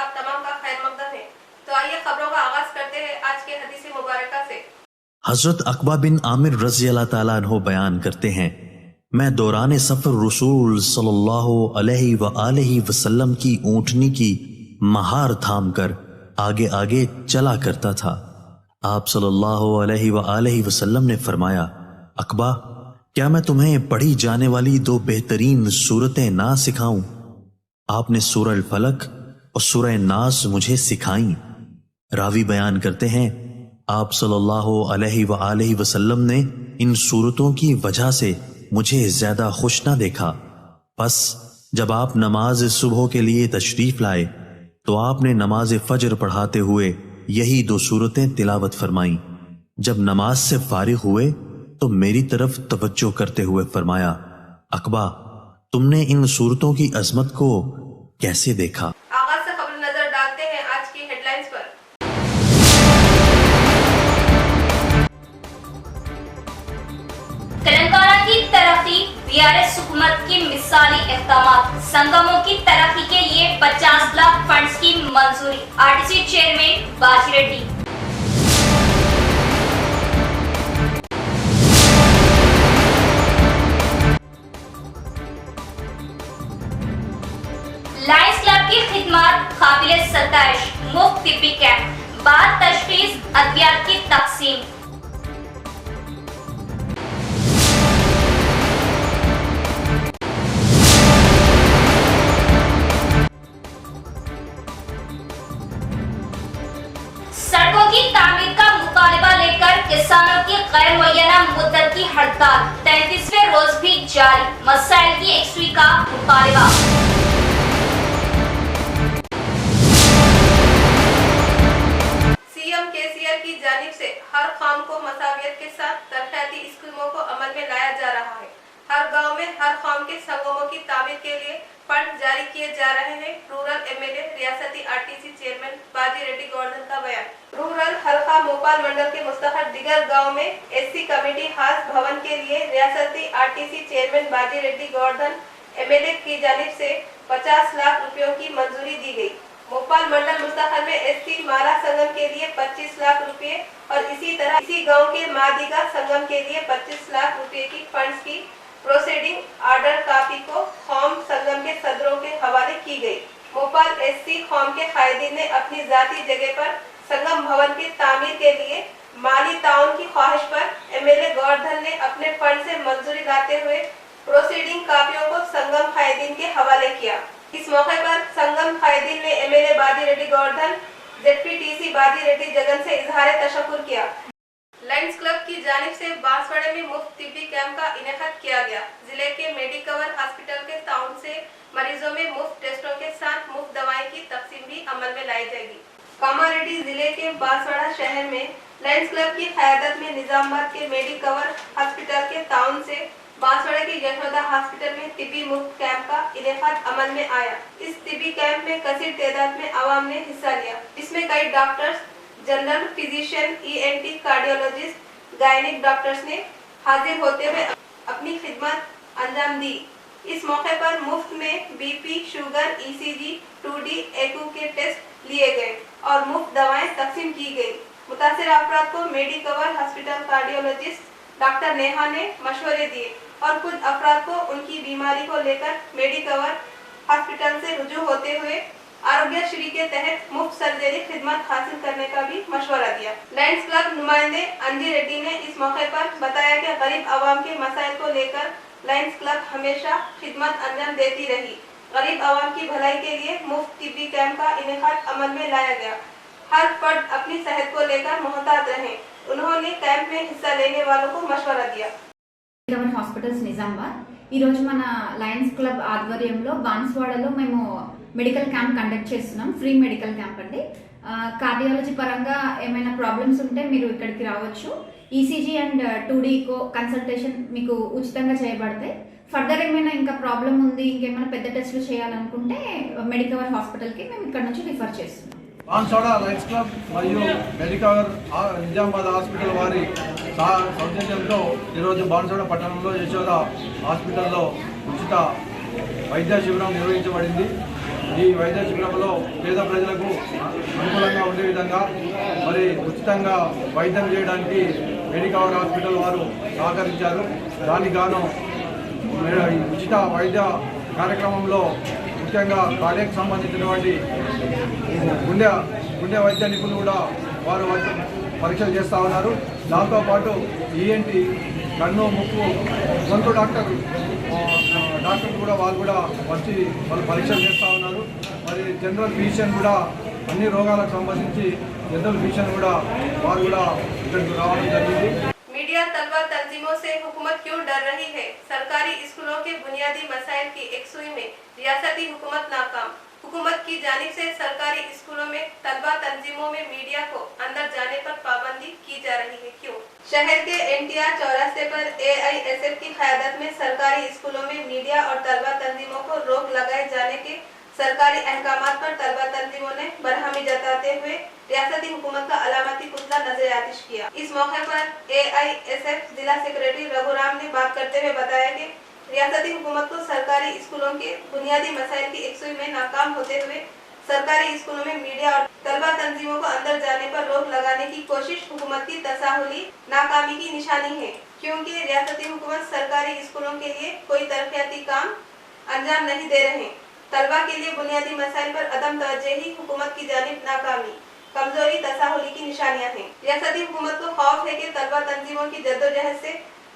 आप तमाम का खैर मकदम है। तो आइए खबरों का आगाज करते हैं आज के हदीस मुबारका से। हजरत अकबा बिन आमिर रजी अल्लाह ताला अन्हो बयान करते हैं, मैं दौरान सफर रसूल सल्लल्लाहु अलैहि वसल्लम की ऊंटनी की महार थाम कर आगे आगे चला करता था। आप सल्लल्लाहु अलैहि वसल्लम ने फरमाया, अकबा, क्या मैं तुम्हें पढ़ी जाने वाली दो बेहतरीन सूरतें ना सिखाऊं? आपने सूरह अल फलक और सूरह नास मुझे सिखाई। रावी बयान करते हैं, आप सल्लल्लाहु अलैहि वसल्लम ने इन सूरतों की वजह से मुझे ज्यादा खुश ना देखा। बस जब आप नमाज सुबह के लिए तशरीफ लाए तो आपने नमाज फजर पढ़ाते हुए यही दो सूरतें तिलावत फरमाई। जब नमाज से फारिग हुए तो मेरी तरफ तवज्जो करते हुए फरमाया, अकबा, तुमने इन सूरतों की अजमत को कैसे देखा? आगाज से खबर नजर डालते हैं आज की हेडलाइंस पर। तेलंगाना की तरक्की, बीआरएस हुकूमत की मिसाली इक़दामात, संगमों की तरक्की के लिए 50 लाख फंड्स की मंजूरी, आरटीसी चेयरमैन बाजी रेड्डी। लायंस क्लब की खिदमत काबिल सताइश, मुफ्त तिब्बी कैंप, बाद तशखीस अद्वियात की तकसीम। सड़कों की तामीर का मुतालिबा लेकर किसानों की गैर मुअय्यना मुद्दत की हड़ताल 33वें रोज भी जारी, मसाइल की यकसुई का मुतालिबा। सीएम केसीआर की जानिब से हर काम को मसावियत के साथ तरक्याती स्कीमों को अमल में लाया जा रहा है। हर गांव में हर काम के संगमों की तामीर के लिए फंड जारी किए जा रहे हैं। रूरल एमएलए रियासती आरटीसी चेयरमैन बाजी रेड्डी गोवर्धन का बयान। रूरल हल्का मोपाल मंडल के मुस्तहर दिगर गांव में एससी कमेटी हाउस भवन के लिए रियासती आरटीसी चेयरमैन बाजी रेड्डी गोवर्धन एमएलए की जानिब से 50 लाख रुपयों की मंजूरी दी गई। मोपाल मंडल मुस्तहर में एससी माला संगम के लिए 25 लाख रुपए और इसी तरह इसी गांव के मादिगा संगम के लिए 25 लाख रुपए की फंड्स की प्रोसीडिंग ऑर्डर कॉपी को कौम संगम के सदरों के हवाले की गई। मोपाल एससी कौम के कायदीन ने अपनी जाती जगह पर संगम भवन की तामीर के लिए माली ताउन की ख्वाहिश पर एमएलए गोवर्धन ने अपने फंड से मंजूरी लाते हुए प्रोसीडिंग कॉपियों को संगम कायदीन के हवाले किया। इस मौके पर संगम कायदीन ने एमएलए बाजी रेड्डी गोवर्धन, जेडपीटीसी बाजी रेड्डी जगन से इजहार तशक्कुर किया। लायंस क्लब की जानिब से बांसवाड़े में मुफ्त तिब्बी कैंप का इनेकाद किया गया। जिले के मेडिकवर हॉस्पिटल के ताउन से मरीजों में मुफ्त टेस्टों के साथ मुफ्त दवाएं की तकसीम भी अमल में लाई जाएगी। कामारेड्डी जिले के बांसवाड़ा शहर में लायंस क्लब की क़यादत में निजामाबाद के मेडिकवर हॉस्पिटल के ताउन से बांसवाड़ा के यशोदा हॉस्पिटल में तिब्बी मुफ्त कैंप का इनेकाद अमल में आया। इस तिब्बी कैंप में कसीर तादाद में आवाम ने हिस्सा लिया। इसमें कई doctors, general physician, ENT, cardiologist, gynaec doctors ने हाजिर होते हुए अपनी खिदमत अंजाम दी। इस मौके पर मुफ्त में बीपी, शुगर, ईसीजी, 2D एको के टेस्ट लिए गए और मुफ्त दवाएं तकसीम की गई। मुतासिर अफराद को Medicover hospital cardiologist doctor Neha ने मशवरे दिए और कुछ अफराद को उनकी बीमारी को लेकर मेडिकवर हॉस्पिटल से रुजू होते हुए आरोग्य श्री के तहत मुफ्त सर्जरी खिदमत हासिल करने का भी मशवरा दिया। लायंस क्लब नुमाइंदे अंजी रेड्डी ने इस मौके पर बताया कि गरीब आवाम के मसाइल को लेकर लायंस क्लब हमेशा खिदमत अंजाम देती रही। गरीब आवाम की भलाई के लिए मुफ्त तिब्बी कैंप का इनेकाद अमल में लाया गया। हर फर्द अपनी सेहत को लेकर मोहतात रहे। उन्होंने कैंप में हिस्सा लेने वालों को मशवरा दिया। హాస్పిటల్స్ నిజామాబాద్ ఈరోజు మన లయన్స్ క్లబ్ ఆధ్వర్యంలో బాన్స్వాడలో మేము మెడికల్ క్యాంప్ కండక్ట్ చేస్తున్నాం. ఫ్రీ మెడికల్ క్యాంప్ అండి. కార్డియాలజీ పరంగా ఏమైనా ప్రాబ్లమ్స్ ఉంటే మీరు ఇక్కడికి రావచ్చు. ఈసీజీ అండ్ 2D కన్సల్టేషన్ మీకు ఉచితంగా చేయబడతాయి. ఫర్దర్ ఏమైనా ఇంకా ప్రాబ్లం ఉంది, ఇంకేమైనా పెద్ద టెస్టులు చేయాలనుకుంటే మెడికవర్ హాస్పిటల్కి మేము ఇక్కడ నుంచి రిఫర్ చేస్తున్నాం. బాన్స్వాడ లయన్స్ క్లబ్ మరియు మెడికవర్ నిజామాబాద్ హాస్పిటల్ వారి సౌజన్యంతో ఈరోజు బాన్స్వాడ పట్టణంలో యశోద హాస్పిటల్లో ఉచిత వైద్య శిబిరం నిర్వహించబడింది. ఈ వైద్య శిబిరంలో పేద ప్రజలకు అనుకూలంగా ఉండే విధంగా మరి ఉచితంగా వైద్యం చేయడానికి మెడికవర్ హాస్పిటల్ వారు సహకరించారు. దానికి గాను ఈ ఉచిత వైద్య కార్యక్రమంలో ముఖ్యంగా కార్డియాక్ సంబంధించినటువంటి గుండె వైద్య నిపుణులు కూడా వారు పరీక్షలు చేస్తూ ఉన్నారు. దాంతోపాటు ఈఎన్టీ, కన్ను, ముక్కు, గొంతు డాక్టర్లు కూడా వాళ్ళు పరీక్షలు చేస్తూ ఉన్నారు. మరి జనరల్ ఫిజిషియన్ కూడా అన్ని రోగాలకు సంబంధించి జనరల్ ఫిజిషియన్ కూడా వారు కూడా ఇక్కడికి రావడం జరిగింది. मीडिया तलबा तंजीमों से हुकूमत क्यों डर रही है? सरकारी स्कूलों के बुनियादी मसाइल की एकसुई में रियासती हुकूमत नाकाम। हुकूमत की जानिब से सरकारी स्कूलों में तलबा तंजीमों में मीडिया को अंदर जाने पर पाबंदी की जा रही है, क्यों? शहर के NTR चौरास्ते पर AISF की क़यादत में सरकारी स्कूलों में मीडिया और तलबा तंजीमों को रोक लगाए जाने के सरकारी अहकामात पर तलबा तंजीमों ने बरहमी जताते हुए रियासती हुकूमत का अलामती पुतला नजर आतिश किया। इस मौके पर AISF जिला सेक्रेटरी रघुराम ने बात करते हुए बताया कि रियासती हुकूमत को सरकारी स्कूलों के बुनियादी मसाइल की एकसुई में नाकाम होते हुए सरकारी स्कूलों में मीडिया और तलबा तंजीमों को अंदर जाने पर रोक लगाने की कोशिश हुकूमत की तसाहुली नाकामी की निशानी है, क्योंकि रियासती हुकूमत सरकारी स्कूलों के लिए कोई तरक्याती काम अंजाम नहीं दे रहे। तलबा के लिए बुनियादी मसाइल पर अदम तवज्जुही हुकूमत की जानिब नाकामी, कमजोरी, तसाहुली की निशानियां हैं। रियासती हुकूमत को खौफ है कि तलबा तंजीमों की जद्दोजहद से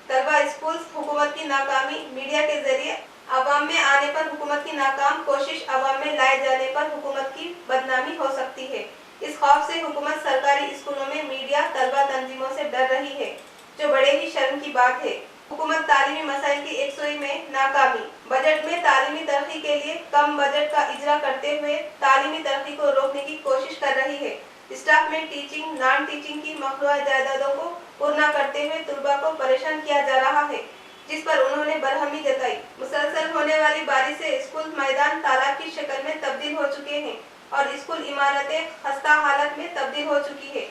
तलबा स्कूल, हुकूमत की नाकामी, मीडिया के जरिए अवाम में आने पर हुकूमत की नाकाम कोशिश अवाम में लाए जाने पर हुकूमत की बदनामी हो सकती है। इस खौफ से हुकूमत सरकारी स्कूलों में मीडिया, तलबा तंजीमों से डर रही है, जो बड़े ही शर्म की बात है। हुकूमत तालीमी मसाइल की एकसुई में नाकामी, बजट में तालीमी तरक्की के लिए कम बजट का इजरा करते हुए तालीमी तरक्की को रोकने की कोशिश कर रही है। स्टाफ में टीचिंग, नॉन टीचिंग की मखलूआ जायदादों को पूरा करते हुए तुलबा को परेशान किया जा रहा है, जिस पर उन्होंने बरहमी जताई। मुसलसल होने वाली बारिश से स्कूल मैदान तालाब की शक्ल में तब्दील हो चुके हैं और स्कूल इमारतें खस्ता हालत में तब्दील हो चुकी है।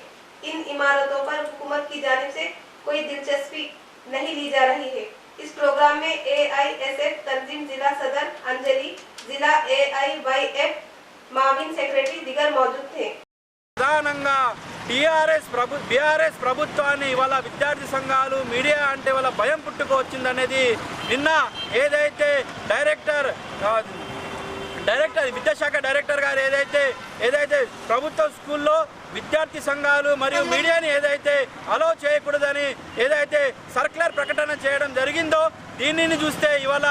इन इमारतों पर हुकूमत की जानिब से कोई दिलचस्पी नहीं ली जा रही है। इस प्रोग्राम में AISF तंजीम जिला सदर अंजलि, जिला AIYF माविन सेक्रेटरी दिगर मौजूद थे। ప్రధానంగా బీఆర్ఎస్ ప్రభుత్వాన్ని ఇవాళ విద్యార్థి సంఘాలు, మీడియా అంటే వాళ్ళ భయం పుట్టుకొచ్చిందనేది నిన్న ఏదైతే డైరెక్టర్ విద్యాశాఖ డైరెక్టర్ గారు ఏదైతే ప్రభుత్వ స్కూల్లో విద్యార్థి సంఘాలు మరియు మీడియాని ఏదైతే అలో చేయకూడదని ఏదైతే సర్క్యులర్ ప్రకటన చేయడం జరిగిందో, దీనిని చూస్తే ఇవాళ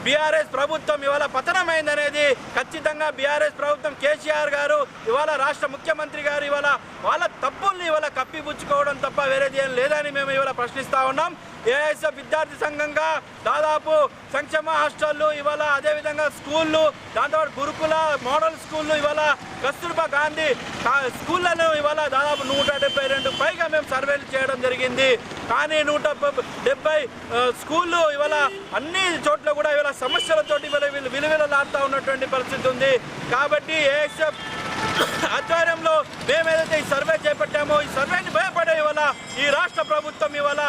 బీఆర్ఎస్ ప్రభుత్వం ఇవాళ పతనమైందనేది ఖచ్చితంగా బీఆర్ఎస్ ప్రభుత్వం కేసీఆర్ గారు ఇవాళ రాష్ట్ర ముఖ్యమంత్రి గారు ఇవాళ వాళ్ళ తప్పుల్ని ఇవాళ కప్పిపుచ్చుకోవడం తప్ప వేరేది ఏం లేదని మేము ఇవాళ ప్రశ్నిస్తూ ఉన్నాం. AISF విద్యార్థి సంఘంగా దాదాపు సంక్షేమ హాస్టళ్ళు ఇవాళ అదేవిధంగా స్కూళ్ళు, దాంతోపాటు గురుకుల మోడల్ స్కూళ్ళు, ఇవాళ కస్తూర్బా గాంధీ స్కూళ్ళను ఇవాళ దాదాపు 172 పైగా మేము సర్వేలు చేయడం జరిగింది. కానీ 170 స్కూళ్ళు ఇవాళ అన్ని చోట్ల కూడా ఇవాళ సమస్యలతోటి విలువలాడుతూ ఉన్నటువంటి పరిస్థితి ఉంది. కాబట్టి AISF ఆధ్వర్యంలో మేమేదైతే ఈ సర్వే చేపట్టామో ఈ సర్వేని భయపడే ఇవాళ ఈ రాష్ట్ర ప్రభుత్వం ఇవాళ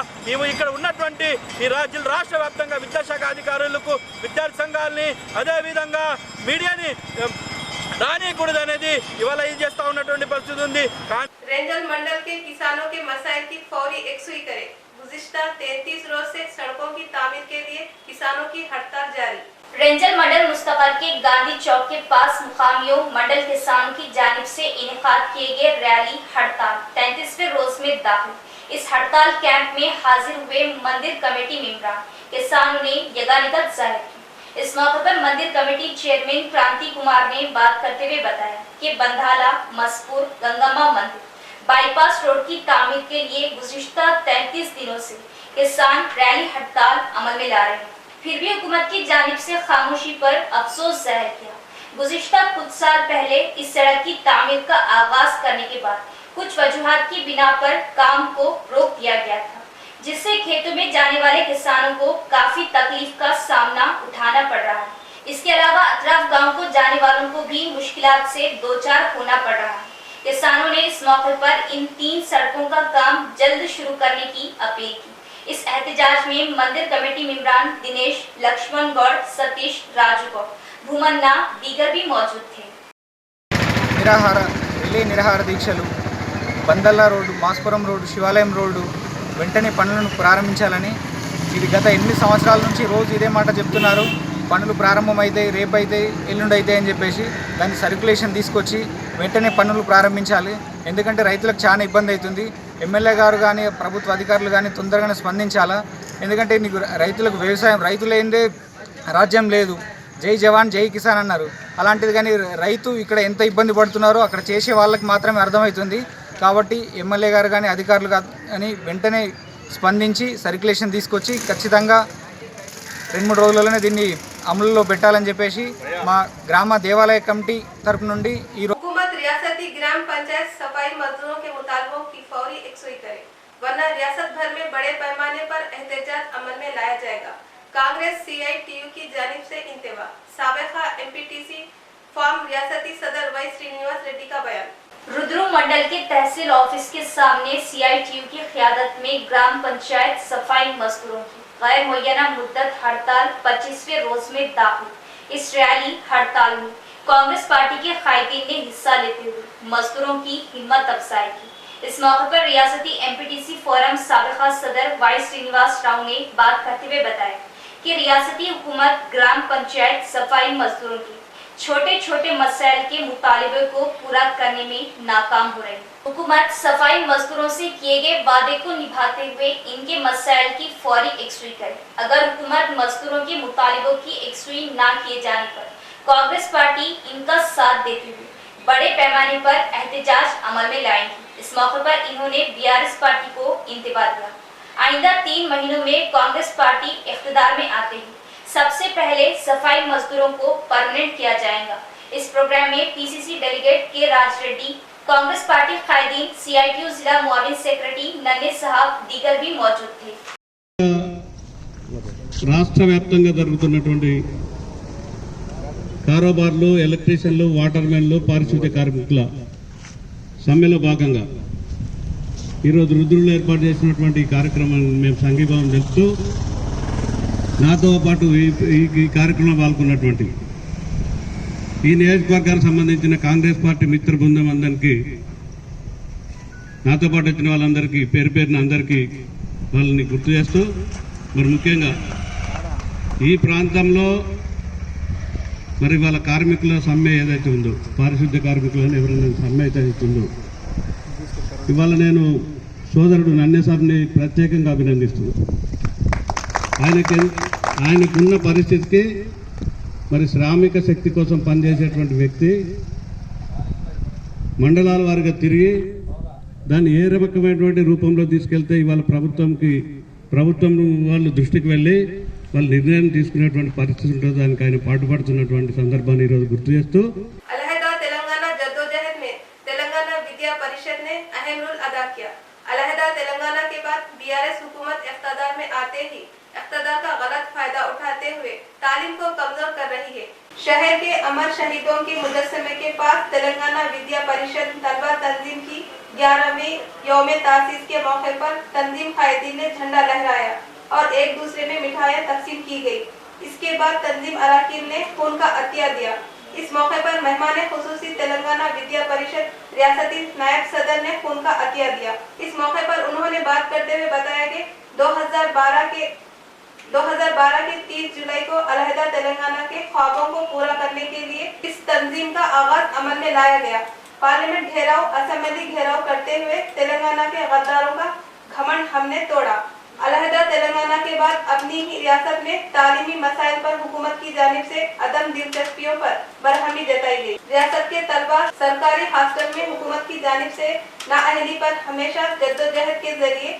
ఇక్కడ ఉన్నటువంటి ఈ రాష్ట్ర వ్యాప్తంగా విద్యాశాఖ అధికారులకు, విద్యార్థి సంఘాలని, అదేవిధంగా మీడియాని రానియకూడదనేది ఇవాళ ఇది చేస్తూ ఉన్నటువంటి పరిస్థితి ఉంది. रेंजल मंडल के किसानों के मसाइल की फौरी एकसुई करे। गुज़िश्ता 33 रोज से सड़कों की तामीर के लिए किसानों की हड़ताल जारी। रेंजल मंडल मुस्तफर के गांधी चौक के पास मुकामियों मंडल किसानों की जानिब से इनेकाद किए गए रैली हड़ताल 33वें रोज में दाखिल। इस हड़ताल कैंप में हाजिर हुए मंदिर कमेटी मेंबरान किसानों ने यगानियत जाहिर की। इस मौके पर मंदिर कमेटी चेयरमैन क्रांति कुमार ने बात करते हुए बताया कि बंधाला, मसपुर, गंगम्मा मंदिर बाईपास रोड की तामीर के लिए गुज़िश्ता 33 दिनों से किसान रैली हड़ताल अमल में ला रहे हैं, फिर भी हुकूमत की जानिब से खामोशी पर अफसोस जाहिर किया। गुज़िश्ता कुछ साल पहले इस सड़क की तामीर का आगाज करने के बाद कुछ वजूहात की बिना पर काम को रोक दिया गया था, जिससे खेतों में जाने वाले किसानों को काफी तकलीफ का सामना उठाना पड़ रहा है। इसके अलावा अतराफ गांव को जाने वालों को भी मुश्किलात से दो चार होना पड़ रहा है। किसानों ने इस मौके पर इन 3 सड़कों का काम जल्द शुरू करने की अपील की। इस एहतजाज में मंदिर कमेटी मेंबरान दिनेश, लक्ष्मण गौड़, सतीश, राजू गौड़, भूमन्ना दीगर भी मौजूद थे। నిరాహార దీక్షలు బందల్లా రోడ్డు, మాస్పురం రోడ్డు, శివాలయం రోడ్డు వెంటనే పనులను ప్రారంభించాలని ఇది గత 8 సంవత్సరాల నుంచి రోజు ఇదే మాట చెప్తున్నారు. పనులు ప్రారంభమైతే రేపైతే ఎల్లుండి అయితే అని చెప్పేసి దాన్ని సర్క్యులేషన్ తీసుకొచ్చి వెంటనే పనులు ప్రారంభించాలి. ఎందుకంటే రైతులకు చాలా ఇబ్బంది అవుతుంది. ఎమ్మెల్యే గారు కానీ ప్రభుత్వ అధికారులు కానీ తొందరగానే స్పందించాలా. ఎందుకంటే నీకు రైతులకు వ్యవసాయం, రైతులేందే రాజ్యం లేదు. జై జవాన్ జై కిసాన్ అన్నారు. అలాంటిది కానీ రైతు ఇక్కడ ఎంత ఇబ్బంది పడుతున్నారో అక్కడ చేసే వాళ్ళకి మాత్రమే అర్థమవుతుంది. కాబట్టి ఎమ్మెల్యే గారు కానీ అధికారులు కానీ వెంటనే స్పందించి సర్క్యులేషన్ తీసుకొచ్చి ఖచ్చితంగా 2-3 రోజుల్లోనే దీన్ని అమలులో పెట్టాలని చెప్పేసి మా గ్రామ దేవాలయ కమిటీ తరపు నుండి ఈరోజు हुकूमत रियासती ग्राम पंचायत सफाई मजदूरों के मुतालबों की फौरी यकसुई करे, वरना रियासत भर में बड़े पैमाने पर एहतजाज अमल में लाया जाएगा। कांग्रेस CITU की जानिब से इंतवा। साबिका MPTC फॉर्म रियासती सदर वाई श्रीनिवास रेड्डी का बयान। रुद्रू मंडल के तहसील ऑफिस के सामने CITU की क़यादत में ग्राम पंचायत सफाई मजदूरों की गैर मुअय्यना मुद्दत हड़ताल 25वें रोज में दाखिल। इस रैली हड़ताल में कांग्रेस पार्टी के कायदीन ने हिस्सा लेते हुए मजदूरों की हिम्मत अफजाई की। इस मौके पर रियासती MPTC फोरम साबिका सदर वाई श्रीनिवास राव ने बात करते हुए बताया कि रियासती हुकूमत ग्राम पंचायत सफाई मजदूरों की छोटे छोटे मसाइल के मुतालिबे को पूरा करने में नाकाम हो रही है। हुकूमत सफाई मजदूरों से किए गए वादे को निभाते हुए इनके मसाइल की फौरी यकसुई करे। अगर हुकूमत मजदूरों के मुतालिबों की यकसुई न किए जाने पर कांग्रेस पार्टी इनका साथ देते हुए बड़े पैमाने पर एहतजाज अमल में लाएगी। इस मौके पर इन्होंने BRS पार्टी को इंतबा दिया। आइंदा 3 महीनों में कांग्रेस पार्टी इख्तिदार में आते ही सबसे पहले सफाई मजदूरों को परमानेंट किया जाएगा। इस प्रोग्राम में PCC डेलीगेट के राज रेड्डी, कांग्रेस पार्टी कायदीन, CITU जिला मुआविन सेक्रेटरी नन्हे साहब दीगर भी मौजूद थे। రాష్ట్ర వ్యాప్తంగా జరుగుతున్నటువంటి కారోబార్లు, ఎలక్ట్రీషియన్లు, వాటర్మెన్లు, పారిశుద్ధ్య కార్మికుల సమ్మెలో భాగంగా ఈరోజు రుద్రులు ఏర్పాటు చేసినటువంటి ఈ కార్యక్రమాన్ని మేము సంఘీభావం తెలుపుతూ నాతో పాటు ఈ కార్యక్రమంలో పాల్గొన్నటువంటి ఈ నియోజకవర్గానికి సంబంధించిన కాంగ్రెస్ పార్టీ మిత్ర బృందం అందరికీ, నాతో పాటు వచ్చిన వాళ్ళందరికీ పేరు పేరున అందరికీ వాళ్ళని గుర్తు చేస్తూ, మరి ముఖ్యంగా ఈ ప్రాంతంలో మరి వాళ్ళ కార్మికుల సమ్మె ఏదైతే ఉందో, పారిశుద్ధ్య కార్మికులను ఎవరైనా సమ్మె అయితే ఉందో, ఇవాళ నేను సోదరుడు నన్నే సార్ని ప్రత్యేకంగా అభినందిస్తున్నాను. ఆయనకున్న పరిస్థితికి మరి శ్రామిక శక్తి కోసం పనిచేసేటువంటి వ్యక్తి మండలాల వారిగా తిరిగి దాన్ని ఏ రకమైనటువంటి రూపంలో తీసుకెళ్తే ఇవాళ ప్రభుత్వం వాళ్ళ దృష్టికి వెళ్ళి వాళ్ళు నిర్ణయం తీసుకునేటువంటి పరిస్థితి ఉంటుందో దానికి ఆయన పాటుపడుతున్నటువంటి సందర్భాన్ని ఈరోజు గుర్తు చేస్తూ अलहदा तेलंगाना जद्दोजहद में तेलंगाना विद्या परिषद ने अहम रोल अदा किया। अलहदा तेलंगाना के बाद BRS हुकूमत इख्तिदार में आते ही इख्तिदार का गलत फायदा उठाते हुए तालीम को कमजोर कर रही है। शहर के अमर शहीदों के मुजस्समे के पास तेलंगाना विद्या परिषद तलबा तंजीम की 11वीं यौम तासीस के मौके पर तंजीम कायदीन ने झंडा लहराया और एक दूसरे में मिठाइयाँ तकसीम की गई। इसके बाद तंजीम अराकीन ने खून का अतिया दिया। इस मौके पर मेहमान खुसूसी तेलंगाना विद्या परिषद रियासती नायब सदर ने खून का अतिया दिया। इस मौके पर उन्होंने बात करते हुए बताया कि 2012 के 30 जुलाई को अलहदा तेलंगाना के ख्वाबों को पूरा करने के लिए इस तंजीम का आगाज अमल में लाया गया। पार्लियामेंट घेराव, असेंबली घेराव करते हुए तेलंगाना के गद्दारों का घमंड हमने तोड़ा। अलहदा तेलंगाना के बाद अपनी ही रियासत में तालीमी मसाइल पर हुकूमत की जानिब से अदम दिलचस्पियों पर बरहमी जताई गई। रियासत के तलबा सरकारी हॉस्टल में हुकूमत की जानिब से नाअहली पर हमेशा जद्दोजहद के जरिए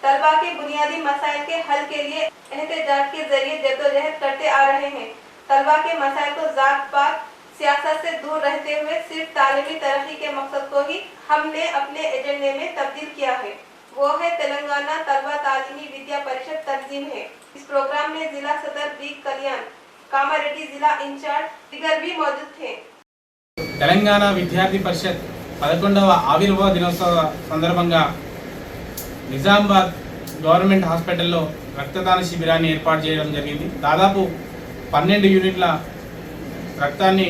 तलबा के बुनियादी मसाइल के हल के लिए एहतजाज के जरिए जद्दोजहद करते आ रहे हैं। तलबा के मसाइल को जात पात सियासत से दूर रहते हुए सिर्फ तालीमी तरक्की के मकसद को ही हमने अपने एजेंडे में तब्दील किया है। वो है तेलंगाना तलबा तालीमी विद्या परिषद तंजीम है। इस प्रोग्राम में जिला सदर बी कल्याण, कामारेड्डी जिला इंचार्ज दिगर भी मौजूद थे। తెలంగాణ విద్యార్థి పరిషత్ 11వ ఆవిర్భావ దినోత్సవ సందర్భంగా నిజామాబాద్ గవర్నమెంట్ హాస్పిటల్లో రక్తదాన శిబిరాన్ని ఏర్పాటు చేయడం జరిగింది. దాదాపు 12 యూనిట్ల రక్తాన్ని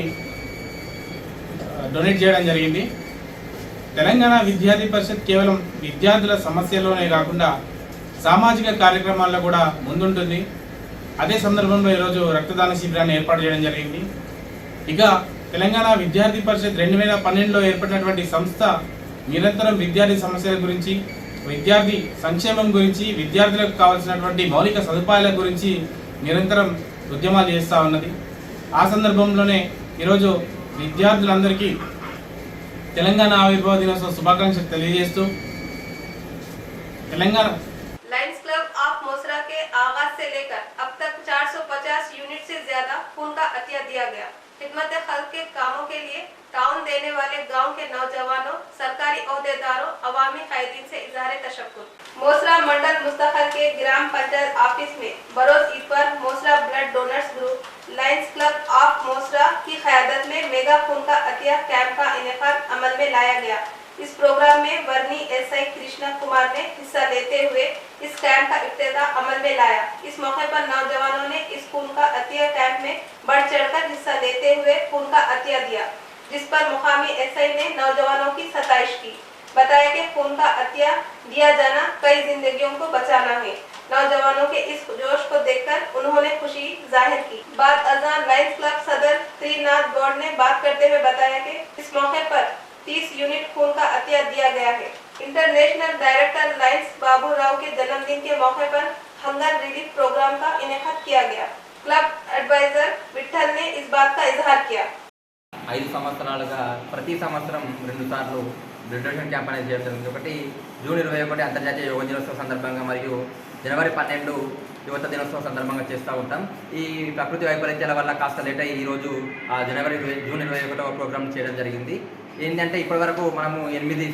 డొనేట్ చేయడం జరిగింది. తెలంగాణ విద్యార్థి పరిషత్ కేవలం విద్యార్థుల సమస్యల్లోనే కాకుండా సామాజిక కార్యక్రమాల్లో కూడా ముందుంటుంది. అదే సందర్భంలో ఈరోజు రక్తదాన శిబిరాన్ని ఏర్పాటు చేయడం జరిగింది. ఇక తెలంగాణ విద్యార్థి పరిషత్ 2012లో ఏర్పడినటువంటి సంస్థ నిరంతరం విద్యార్థి సమస్యల గురించి, విద్యార్థి సంక్షేమం గురించి, విద్యార్థులకు కావాల్సినటువంటి మౌలిక సదుపాయాల గురించి నిరంతరం ఉద్యమాలు చేస్తూ ఉన్నది. ఆ సందర్భంలోనే ఈరోజు విద్యార్థులందరికీ తెలంగాణ ఆవిర్భావ దినోత్సవ శుభాకాంక్షలు తెలియజేస్తూ తెలంగాణ लायंस क्लब ऑफ मोसरा के आगाज से लेकर अब तक 450 यूनिट से ज्यादा खून का अतिया दिया गया। खिदमत खल्क के कामों के लिए ताउन देने वाले गांव के नौजवानों, सरकारी ओहदेदारों, अवामी कायदीन से इजहार तशक्कुर। मोसरा मंडल मुस्तखल के ग्राम पंचायत ऑफिस में बरोज ईद पर Mosra blood donors group Lions Club of Mosra की क़यादत में मेगा खून का अतिया कैंप का इनेकाद अमल में लाया गया। इस प्रोग्राम में वर्नी एसआई कृष्णा कुमार ने हिस्सा लेते हुए इस कैंप का इब्तिदा अमल में लाया। इस मौके पर नौजवानों ने इस खून का अतिया कैंप में बढ़ चढ़कर हिस्सा लेते हुए खून का अतिया दिया, जिस पर मुकामी एसआई ने नौजवानों की सताइश की। बताया कि खून का अतिया दिया जाना कई जिंदगियों को बचाना है। नौजवानों के इस जोश को देखकर उन्होंने खुशी जाहिर की। बाद अजान लायंस क्लब सदर त्रिनाथ गौड़ ने बात करते हुए बताया कि इस मौके पर 30 यूनिट खून का अतिया दिया गया है। International director Lions Babu Rao के जन्मदिन के मौके पर हंगर रिलीफ प्रोग्राम का इनेकाद किया गया। क्लब एडवाइजर विठल ने इस बात का इजहार किया। 5 సంవత్సరాలుగా ప్రతి సంవత్సరం 2 సార్లు బ్లడ్ డొనేషన్ క్యాంప్ అనేది చేయడం జరుగుతుంది. ఒకటి జూన్ 21 అంతర్జాతీయ యోగా దినోత్సవం సందర్భంగా మరియు జనవరి 12 యువత దినోత్సవం సందర్భంగా చేస్తూ ఉంటాం. ఈ ప్రకృతి వైపరీత్యాల వల్ల కాస్త లేట్ అయ్యి ఈరోజు జూన్ 21 ప్రోగ్రామ్ చేయడం జరిగింది. ఏంటంటే ఇప్పటివరకు మనము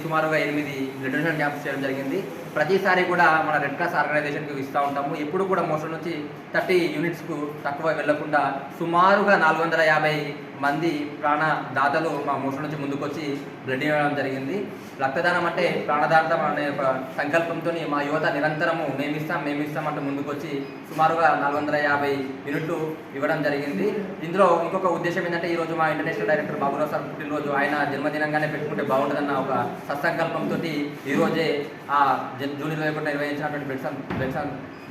సుమారుగా 8 బ్లడ్ డొనేషన్ క్యాంప్స్ చేయడం జరిగింది. ప్రతిసారి కూడా మన రెడ్ క్రాస్ ఆర్గనైజేషన్కి ఇస్తూ ఉంటాము. ఎప్పుడు కూడా మోసం నుంచి 30 యూనిట్స్కు తక్కువ వెళ్లకుండా సుమారుగా 450 మంది ప్రాణదాతలు మా మోసం నుంచి ముందుకొచ్చి బ్లడ్ ఇవ్వడం జరిగింది. రక్తదానం అంటే ప్రాణదానం అనే ఒక సంకల్పంతో మా యువత నిరంతరము మేమిస్తాం అంటూ ముందుకొచ్చి సుమారుగా 450 యూనిట్లు ఇవ్వడం జరిగింది. ఇందులో ఇంకొక ఉద్దేశం ఏంటంటే ఈరోజు మా ఇంటర్నేషనల్ డైరెక్టర్ బాబురావు సార్ పుట్టినరోజు, ఆయన జన్మదినంగానే పెట్టుకుంటే బాగుంటుందన్న ఒక సత్సంకల్పంతో ఈరోజే ఆ జూన్ 21 నిర్వహించినటువంటి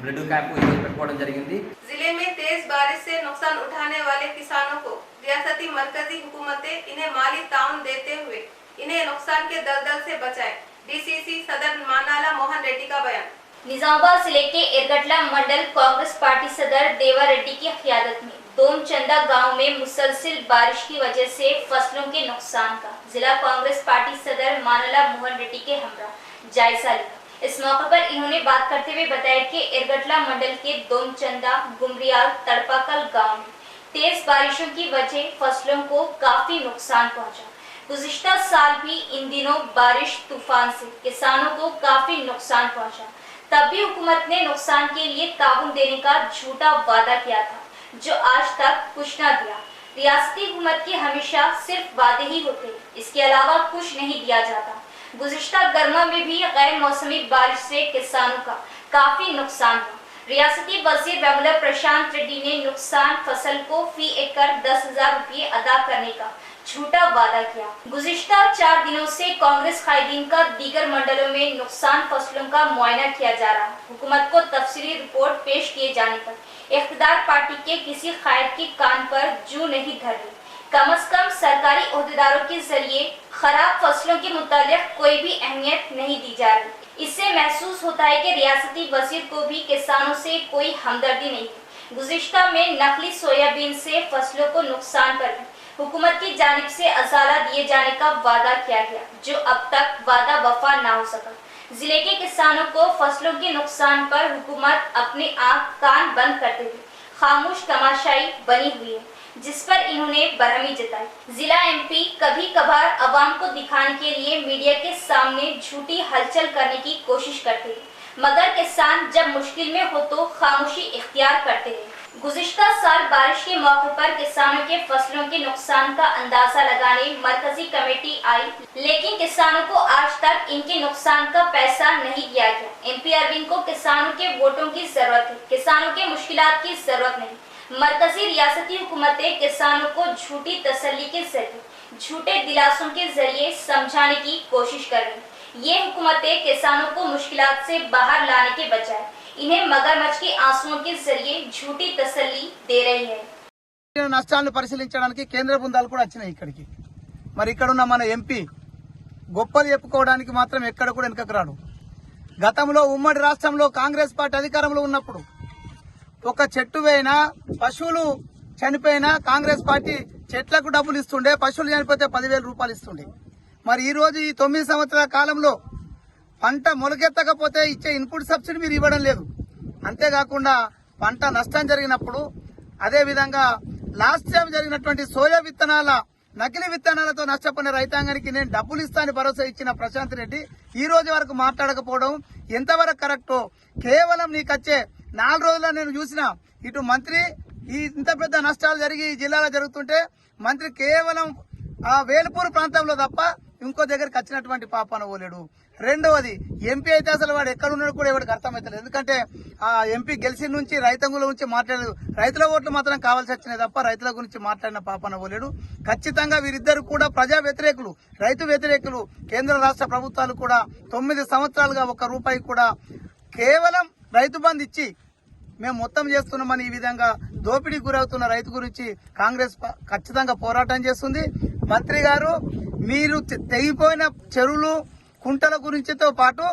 ब्लड कैंप पेట్టుకోవడం జరిగింది। जिले में तेज बारिश से नुकसान उठाने वाले किसानों को रियासती मरकजी हुकूमतें इन्हें माली ताउन देते हुए इन्हें नुकसान के दलदल से बचाएं। डीसीसी सदर मानाला मोहन रेड्डी का बयान। निजामाबाद जिले के इरगटला मंडल कांग्रेस पार्टी सदर देवा रेड्डी की क़यादत में दोमचंदा गांव में मुसलसिल बारिश की वजह से फसलों के नुकसान का जिला कांग्रेस पार्टी सदर मानाला मोहन रेड्डी के हमरा जायजा लिया। इस मौके पर इन्होंने बात करते हुए बताया कि इरगटला मंडल के दोमचंदा, गुमरियाल, तड़पाकल गांव में तेज बारिशों की वजह फसलों को काफी नुकसान पहुंचा। गुज़िश्ता साल भी इन दिनों बारिश तूफान से किसानों को काफी नुकसान पहुंचा, तब भी हुकूमत ने नुकसान के लिए ताउन देने का झूठा वादा किया था, जो आज तक कुछ न दिया। रियासती हुकूमत के हमेशा सिर्फ वादे ही होते, इसके अलावा कुछ नहीं दिया जाता। गुज़िश्ता गर्मा में भी गैर मौसमी बारिश से किसानों का काफी नुकसान हुआ। रियासती वजीर वेमुला प्रशांत रेड्डी ने नुकसान फसल को फी एकड़ 10,000 रुपये अदा करने का झूठा वादा किया। गुज़िश्ता 4 दिनों से कांग्रेस कायदीन का दीगर मंडलों में नुकसान फसलों का मुआयना किया जा रहा। हुकूमत को तफसीली रिपोर्ट पेश किए जाने पर इख्तियार पार्टी के किसी कायद की कान पर जू नहीं धर रही। कम से कम सरकारी ओहदेदारों के जरिए खराब फसलों के मुतालिक कोई भी अहमियत नहीं दी जा रही। इससे महसूस होता है कि रियासती वजीर को भी किसानों से कोई हमदर्दी नहीं है। गुज़िश्ता में नकली सोयाबीन से फसलों को नुकसान पर भी हुकूमत की जानिब से अजाला दिए जाने का वादा किया गया, जो अब तक वादा वफा ना हो सका। जिले के किसानों को फसलों के नुकसान पर हुकूमत अपने आँख कान बंद करते हुए खामोश तमाशाई बनी हुई है, जिस पर इन्होंने बरहमी जताई। जिला एमपी कभी कभार अवाम को दिखाने के लिए मीडिया के सामने झूठी हलचल करने की कोशिश करते हैं, मगर किसान जब मुश्किल में हो तो खामोशी इख्तियार करते हैं। गुज़िश्ता साल बारिश के मौके पर किसानों के फसलों के नुकसान का अंदाजा लगाने मरकजी कमेटी आई, लेकिन किसानों को आज तक इनके नुकसान का पैसा नहीं दिया गया। एमपी अरविंद को किसानों के वोटों की जरूरत है, किसानों के मुश्किलात की जरूरत नहीं। मरकजी रियासती हुकूमतें किसानों को झूठी तसल्ली के जरिए झूठे दिलासों के जरिए समझाने की कोशिश कर रही। ये हुकूमतें किसानों को मुश्किलात से बाहर लाने के बजाय इन्हें मगरमच्छ के आंसुओं के जरिए झूठी तसल्ली दे रही है। నష్టాలను పరిశీలించడానికి కేంద్ర బృందాలు కూడా వచ్చినాయి ఇక్కడికి. మరి ఇక్కడ ఉన్న మన ఎంపీ గొప్పలు చెప్పుకోవడానికి మాత్రం ఎక్కడ కూడా వెనకకు రాడు. గతంలో ఉమ్మడి రాష్ట్రంలో కాంగ్రెస్ పార్టీ అధికారంలో ఉన్నప్పుడు ఒక చెట్టు వేయినా పశువులు చనిపోయినా కాంగ్రెస్ పార్టీ చెట్లకు డబ్బులు ఇస్తుండే, పశువులు చనిపోతే 10,000 రూపాయలు ఇస్తుండే. మరి ఈ రోజు ఈ 9 సంవత్సరాల కాలంలో పంట మొలకెత్తకపోతే ఇచ్చే ఇన్పుట్ సబ్సిడీ మీరు ఇవ్వడం లేదు. అంతేకాకుండా పంట నష్టం జరిగినప్పుడు అదేవిధంగా లాస్ట్ టైం జరిగినటువంటి సోయా విత్తనాల నకిలీ విత్తనాలతో నష్టపోయిన రైతాంగానికి నేను డబ్బులు ఇస్తానని భరోసా ఇచ్చిన ప్రశాంత్ రెడ్డి ఈ రోజు వరకు మాట్లాడకపోవడం ఎంతవరకు కరెక్టో. కేవలం నీకు వచ్చే 4 రోజుల్లో నేను చూసిన ఇటు మంత్రి ఇంత పెద్ద నష్టాలు జరిగి ఈ జిల్లాలో జరుగుతుంటే మంత్రి కేవలం ఆ వేల్పూర్ ప్రాంతంలో తప్ప ఇంకో దగ్గరికి వచ్చినటువంటి పాపాన పోలేడు. రెండవది ఎంపీ అయితే అసలు వాడు ఎక్కడున్నాడు కూడా ఎవరికి అర్థమవుతలేదు. ఎందుకంటే ఆ ఎంపీ గెలిచిన నుంచి రైతాంగుల గురించి మాట్లాడలేదు. రైతుల ఓట్లు మాత్రం కావాల్సి వచ్చినాయి తప్ప రైతుల గురించి మాట్లాడిన పాపాన పోలేడు. ఖచ్చితంగా వీరిద్దరు కూడా ప్రజా వ్యతిరేకులు, రైతు వ్యతిరేకులు. కేంద్ర రాష్ట్ర ప్రభుత్వాలు కూడా 9 సంవత్సరాలుగా ₹1 కూడా కేవలం రైతు బంధు ఇచ్చి మేము మొత్తం చేస్తున్నామని ఈ విధంగా దోపిడీకి గురవుతున్న రైతు గురించి కాంగ్రెస్ ఖచ్చితంగా పోరాటం చేస్తుంది. మంత్రి గారు మీరు తెగిపోయిన చెరువులు కుంటల గురించితో పాటు